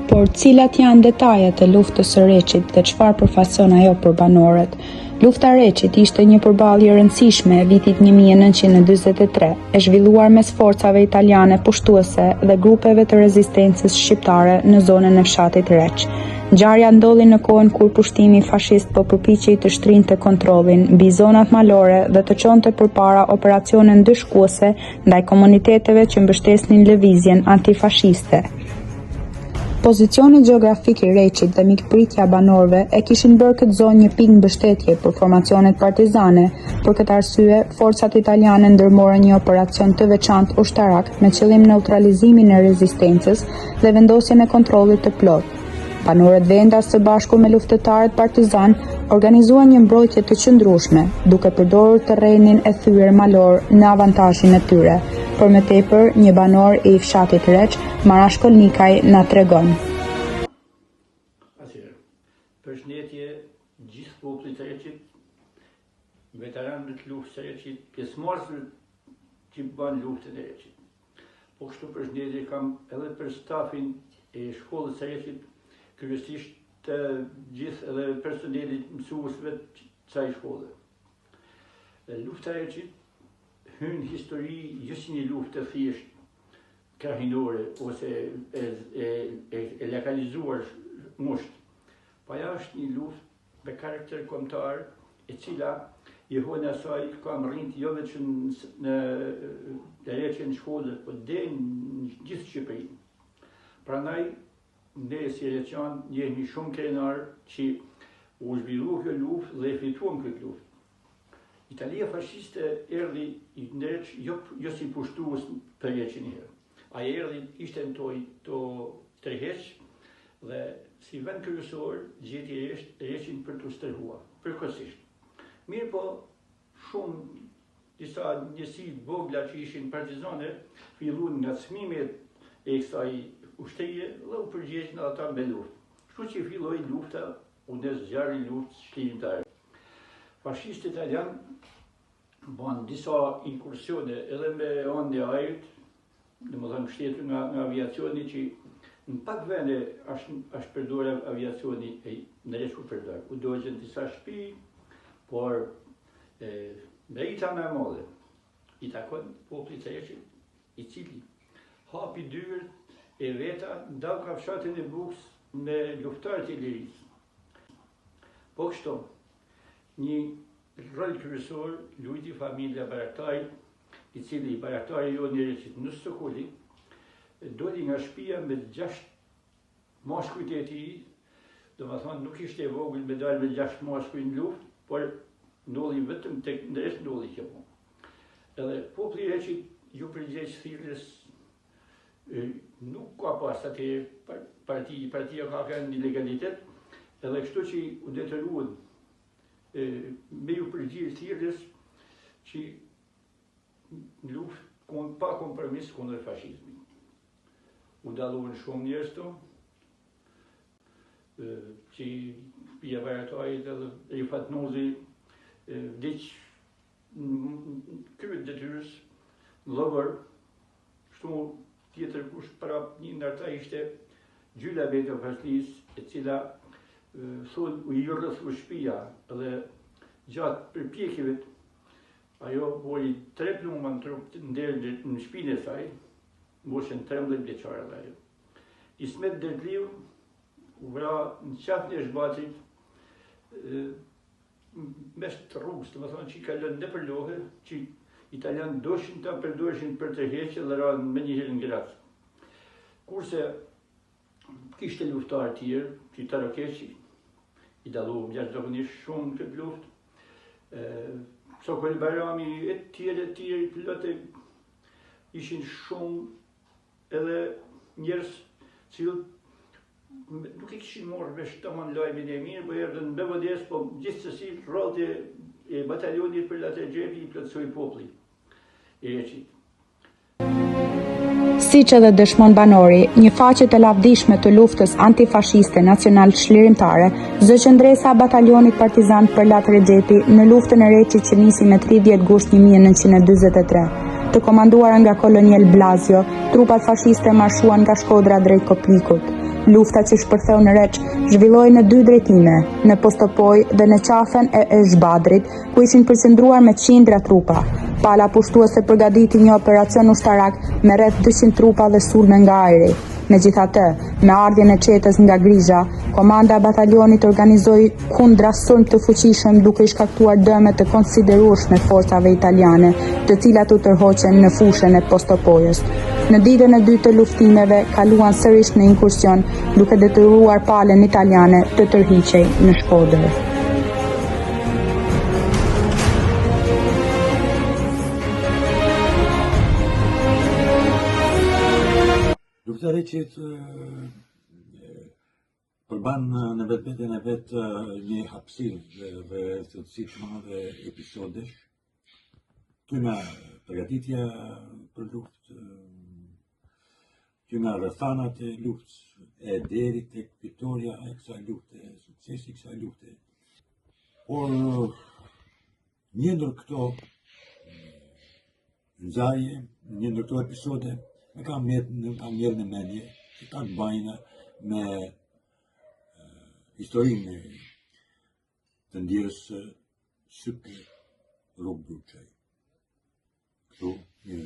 Por cilat janë detajet e luftës së Reçit dhe çfarë përfaqëson ajo për banorët? Lufta e Reçit ishte një përballje e rëndësishme e vitit 1943, e zhvilluar mes forcave italiane pushtuese dhe grupeve të rezistencës shqiptare në zonën e fshatit Reç. Ngjarja ndodhi në kohën kur pushtimi fashist po përpiqej të shtrinte kontrollin mbi zonat malore dhe të çonte përpara operacione ndëshkuese ndaj komuniteteve që mbështesnin lëvizjen antifashiste. Pozicioni gjeografik i Reçit dhe mikpritja banorëve e kishin bërë këtë zonë një pikë mbështetje për formacionet partizane. Për këtë arsye, forcat italiane ndërmorën një operacion të veçantë ushtarak me qëllim neutralizimin e rezistencës dhe vendosjen e kontrollit të plotë. Banorët vendas së bashku me luftëtarët partizan organizuan një mbrojtje të qëndrueshme, duke përdorur terrenin e thyer malor në avantazhin e tyre. Për më tepër, një banor i fshatit Reç, Marashkoll Nikaj, na tregon. Përshëndetje gjithë popullit të Reçit, veteranëve të luftës së Reçit, pjesëmarrësve që bën luftën e Reçit. Po kështu përshëndetje kam edhe për stafin e shkollës së Reçit, kryesisht të gjithë edhe personelit mësuesve të kësaj shkolle. Lufta e Reçit hyn histori jo si një luftë thjesht krahinore ose e lokalizuar musht. Po ajo është një luftë me karakter kombëtar e cila jehona e saj ka rrinë jo vetëm në Reçin shkollë, po deri në gjithë Shqipërinë. Prandaj ne si Reçan jemi shumë krenar që u zhvillu kjo luftë dhe fituam këtë luftë. Italia fashiste erdhi në Reç jo si pushtues për Reçin herë. Ai erdhi ishte në to tërheq dhe si vend kryesor gjeti Reçin për të stërhuar, përkohësisht. Mirë po, shumë disa njësi vogla që ishin partizane filluan nga çmimet e kësaj ushtrie dhe u përgjegjën ata me luftë. Kështu që filloi lufta, u zgjarri luftës shkrimtare. Fashistët italian bën disa inkursione edhe me anë e ajrit, domethënë mbështetur nga aviacioni që në pak vende është përdorur aviacioni në Reç ku përdor. U dogjen disa shtëpi, por drejta më e madhe i takon popullit të Reçit, i cili hapi dyert e veta ndau ka fshatin e Bukës me luftarët e lirisë. Po kështu, një rol kryesor luajti familja Baraktari, i cili baraktari jo një Reçit në Stokholm, doli nga shtëpia me 6 mashkujt e tij, domethënë nuk ishte e vogël me dalë me 6 mashkuj në luftë, por ndodhi vetëm tek ndërsa ndodhi kjo punë. Edhe populli i Reçit ju përgjigj thirrjes, nuk ka pas atë partia ka kanë një legalitet, edhe kështu që u detyruan me ju përgjigj thirrjes që luftë pa kompromis kundër fashizmit. U dalluan shumë njerëz këtu, që pia Baratarit edhe Rifat Nozi vdiq kryet detyrës në llogar, kështu tjetër kush para një ndër ata ishte Gjyla Beta Faslis, e cila thonë u rrëfu shtëpia dhe gjatë përpjekjeve ajo bori 3 pluma në trup në shtëpinë e saj, moshën 13 vjeçare ajo. Ismet Dertliu u vra në qafën e Shbatit mes të rrugës, domethënë që i kalon nëpër lohe, që italianë doshin ta përdoreshin për të hequr dhe ranë me njëherë në Graz. Kurse kishte luftarë tjerë, që Tarokeqi, i dalluam jashtëzakonisht shumë këtë luftë. Sokol Barami e tjerë pilotë ishin shumë edhe njerëz cilët nuk e kishin marrë vesh tamam lajmin e mirë, po erdhën me vëdes, po gjithsesi rrallti e batalionit për atë gjepi i plotësoi populli i Reçit. Siç edhe dëshmon banori, një faqe të lavdishme të luftës antifashiste nacional çlirimtare, zëqëndresa batalionit partizan Përlat Rexhepi në luftën e Reçit që nisi me 30 gusht 1943. të komanduara nga koloniel Blazio, trupat fashiste marshuan nga Shkodra drejt Koplikut. Lufta që shpërtheu në Reç zhvilloi në 2 drejtime, në Postopoj dhe në qafen e Zhbadrit, ku ishin përqendruar me qindra trupa. Pala pushtuese përgatiti një operacion ushtarak me rreth 200 trupa dhe sulme nga ajri. Megjithatë, me ardhjen e qetës nga Grizha, komanda e batalionit organizoi kundra sulm të fuqishëm duke i shkaktuar dëme të konsiderueshme forcave italiane, të cilat u tërhoqen në fushën e Postopojës. Në ditën e dytë të luftimeve, kaluan sërish në inkursion, duke detyruar palën italiane të tërhiqej në Shkodër. Lufta e Reçit përban në vetveten e vet një hapësirë dhe thellësi të madhe episodesh. Tyna përgatitja për luftë, tyna rrethanat e luftës, e deri tek fitoria e kësaj lufte, suksesi i kësaj lufte. Por një ndër këto ngjarje, një ndër këto episode me kam mirë në mendje që ka të bajnë me historinë të ndjerës Syke Rrugë Bruçaj. Këtu një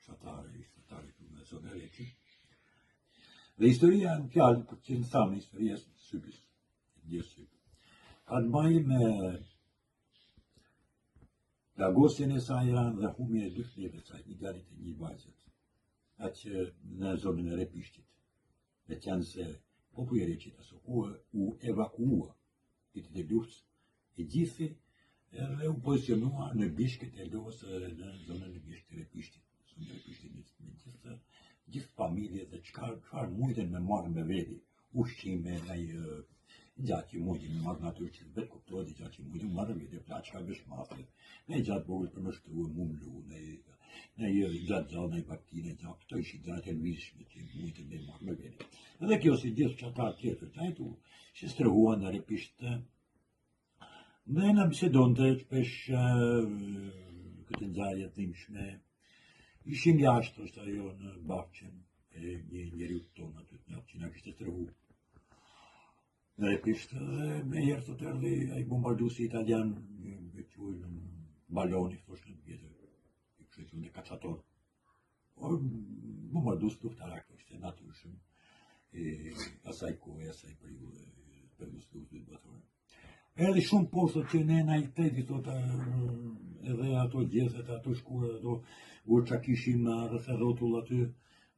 fshatare këtu në zonë e Reçit. Dhe historia në fjalë, për që në thamë, historia së Sykës, ndjerës Syke, ka të bajnë me plagosjen e saj dhe humbjen e 2 fëmijëve të saj, një djalit e një vajzët. Që në zonën e Repishtit, me qenë se populli i Reçit u evakua ditët e luftës e gjithë dhe u pozicionua në bishkët e lojës në zonën e bishkët e Repishtit. Zonën e Repishtit me gjithë familje dhe çfarë mujten me marrë me veti, ushqime, gjatë që mujtin me marrë natyrë që vetë kuptohet, gjatë që mujtin me marrë me veti, plaçka beshmate, gjatë vogël për mështru, mumlu, në gjatë gjallë, në baktinë, gjatë këto ishin gjatë e lvishme që mujtën me marrë me veti. Edhe kjo si gjithë qatar tjetër, qajtu që strehuan në Repisht, dhe në bisedonte shpesh këtë ngjarje të dhimbshme. Ishim jashtë, është ajo në Bafqen, e një njeriu tonë aty të njatë që na kishte strehu në Repisht, dhe me herë të erdhi ai bombarduesi italian, me quajtur baloni, thoshte në vjetër, i kështë në kacator. Por bombardues luftarak, është natyrshëm asaj kohe, asaj periudhe të luftës botërore. Erdhi shumë poshtë që ne na i teti thotë edhe ato gjethet, ato shkura, ato urça kishim rreth rrotull aty,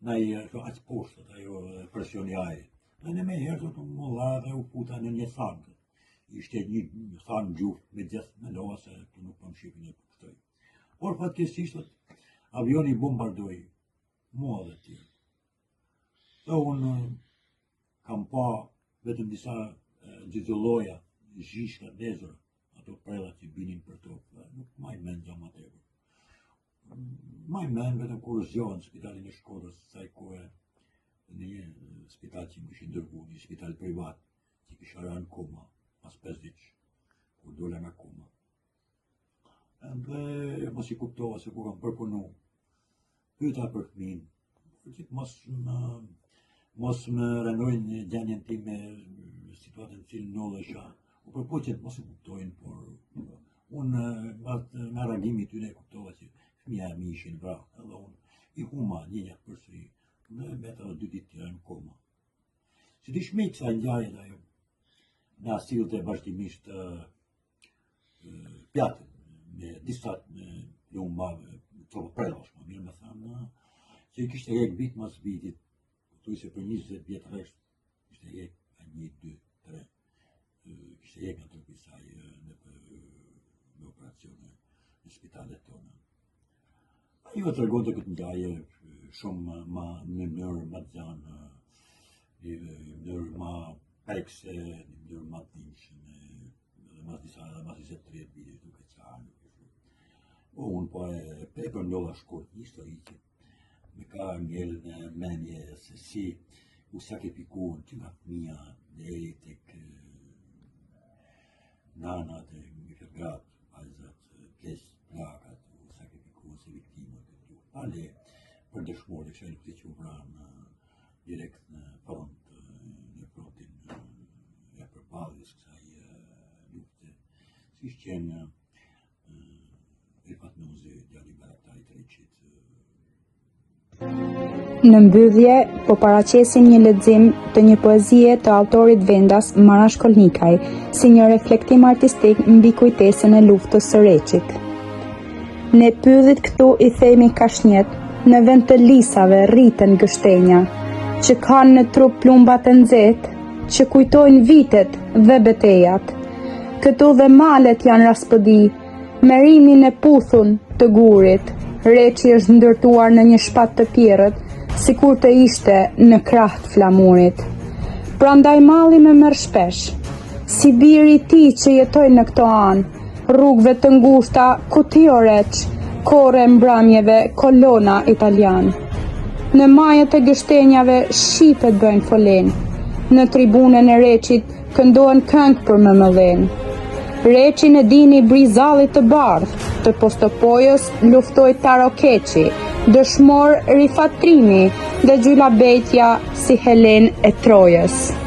na i aq poshtë ajo presioni ajrit. Dhe ne me herë thotë molla dhe u futa në një thankë. Ishte një thankë gjuftë me gjithë mendova se këtu nuk po më shihnin e kuptoj. Por fatkeqësisht avioni bombardoi mua dhe të tjerë. Dhe unë kam pa vetëm disa gjizolloja, zhishka, nezura, ato prellat që binin për tokë, nuk maj mend gja ma tepër. Maj mend vetëm kur zgjohen në spitalin e Shkodrës, saj kohë në një spital që më ishin dërguar, një spital privat, që kisha rënë koma, pas 5 ditë, kur dola nga koma. Dhe mos i kuptova se ku kam përpunu, pyeta për fëmin, që mos më rënojnë gjendjen time në situatën në cilën ndodhesha. U përpoqet mos e kuptojnë, por unë nga reagimi tyre e kuptova që fëmija mi ishin vrarë, edhe unë i huma ndjenjat përsëri, dhe mbeta edhe 2 ditë tjera në koma. Si di shmej kësa ngjarje ajo, na sillte vazhdimisht pjatën me disa lumbave, troprellash, më mirë me thënë, që i kishte jek vit mas vitit, thuaj se për 20 vjet rresht, kishte jek 1, 2, 3, kishte jek nga trupi i saj në operacione në spitalet tona. Ajo tregonte këtë ngjarje shumë në mënyrë ma gjanë, në mënyrë ma prekse, në mënyrë ma dhimbshme, dhe mas 20-30 vite duke qarë. Po unë po e përndolla shkurt një histori që me ka ngel në mendje se si u sakrifikuan që nga fëmija deri tek nanat e mifërgrat, vajzat, pleqt, plakat, u sakrifikuan si viktima të luftë. Ale për dëshmorë që luftë që u vranë direkt në front në frontin e përballjes kësaj lufte, siç qenë Rifat Nuzi, djali i Bayraktarit Reçit. Në mbyllje, po paraqesin një lexim të një poezie të autorit vendas Mara Shkolnikaj, si një reflektim artistik mbi kujtesën e luftës së Reçit. Ne pyllit këtu i themi kashnjet, në vend të lisave rriten gështenja, që kanë në trup plumbat e nxehtë, që kujtojnë vitet dhe betejat. Këtu dhe malet janë raspëdi, me rimin e puthun të gurit. Reçi është ndërtuar në një shpat të pjerrët, sikur të ishte në krah të flamurit. Prandaj malli më merr shpesh, si biri i tij që jetoj në këto anë, rrugëve të ngushta ku ti o Reç, korre mbrëmjeve kolona italian. Në majet e gështenjave shqipet bëjnë folen, në tribunën e Reçit këndohen këngë për mëmëllen. Reçin e dini Brizallit të bardh, të Postopojës luftoi Taro Keqi, dëshmor Rifat Trimi dhe Gjyla Bejtja si Helen e Trojës.